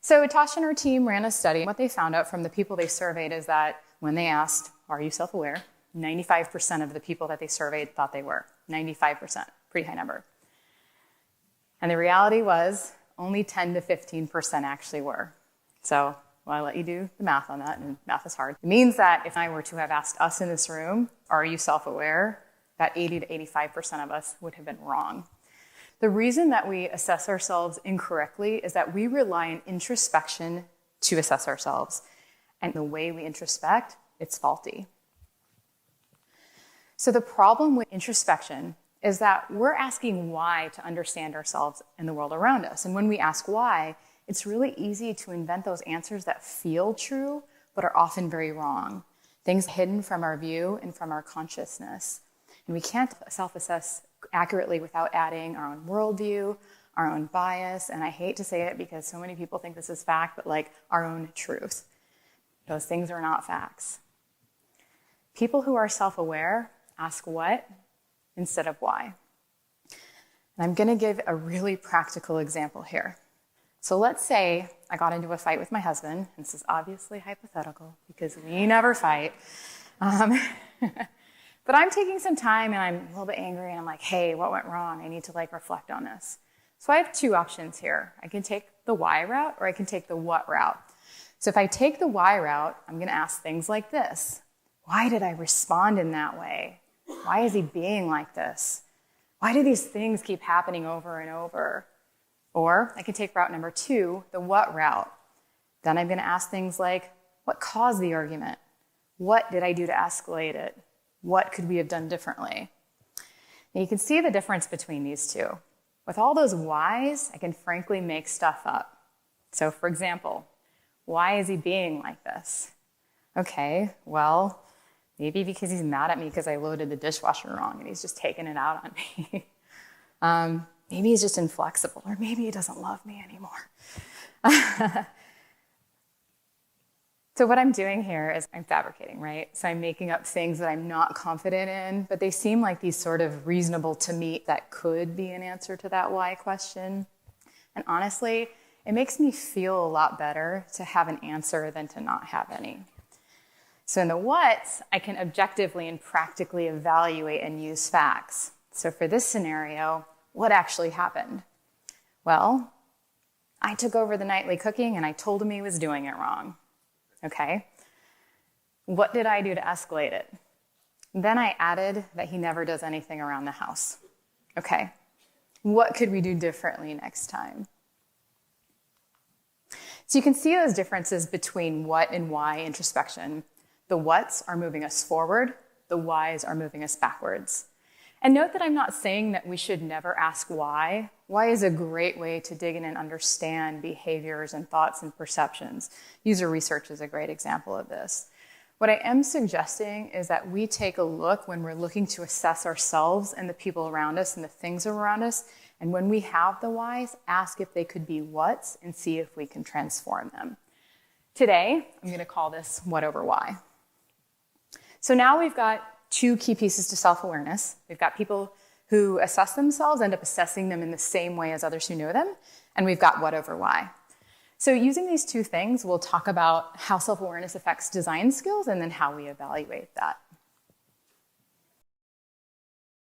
So Tasha and her team ran a study. What they found out from the people they surveyed is that when they asked, are you self-aware? 95% of the people that they surveyed thought they were. 95%, pretty high number. And the reality was only 10 to 15% actually were. So I'll let you do the math on that, and math is hard. It means that if I were to have asked us in this room, are you self-aware? That 80 to 85% of us would have been wrong. The reason that we assess ourselves incorrectly is that we rely on introspection to assess ourselves. And the way we introspect, it's faulty. So the problem with introspection is that we're asking why to understand ourselves and the world around us. And when we ask why, it's really easy to invent those answers that feel true, but are often very wrong. Things hidden from our view and from our consciousness. And we can't self-assess accurately without adding our own worldview, our own bias, and I hate to say it because so many people think this is fact, but like our own truth. Those things are not facts. People who are self-aware ask what instead of why. And I'm going to give a really practical example here. So let's say I got into a fight with my husband. This is obviously hypothetical because we never fight. But I'm taking some time and I'm a little bit angry and I'm like, hey, what went wrong? I need to reflect on this. So I have two options here. I can take the why route or I can take the what route. So if I take the why route, I'm going to ask things like this. Why did I respond in that way? Why is he being like this? Why do these things keep happening over and over? Or I can take route number two, the what route. Then I'm going to ask things like, what caused the argument? What did I do to escalate it? What could we have done differently? And you can see the difference between these two. With all those whys, I can frankly make stuff up. So for example, why is he being like this? Okay, well, maybe because he's mad at me because I loaded the dishwasher wrong and he's just taking it out on me. Maybe he's just inflexible, or maybe he doesn't love me anymore. So what I'm doing here is I'm fabricating, right? So I'm making up things that I'm not confident in, but they seem like these sort of reasonable to me that could be an answer to that why question. And honestly, it makes me feel a lot better to have an answer than to not have any. So in the what, I can objectively and practically evaluate and use facts. So for this scenario, what actually happened? Well, I took over the nightly cooking and I told him he was doing it wrong. Okay. What did I do to escalate it? Then I added that he never does anything around the house. Okay. What could we do differently next time? So you can see those differences between what and why introspection. The whats are moving us forward. The whys are moving us backwards. And note that I'm not saying that we should never ask why. Why is a great way to dig in and understand behaviors and thoughts and perceptions. User research is a great example of this. What I am suggesting is that we take a look when we're looking to assess ourselves and the people around us and the things around us. And when we have the whys, ask if they could be whats and see if we can transform them. Today, I'm going to call this what over why. So now we've got two key pieces to self-awareness. We've got people who assess themselves, end up assessing them in the same way as others who know them, and we've got what over why. So using these two things, we'll talk about how self-awareness affects design skills and then how we evaluate that.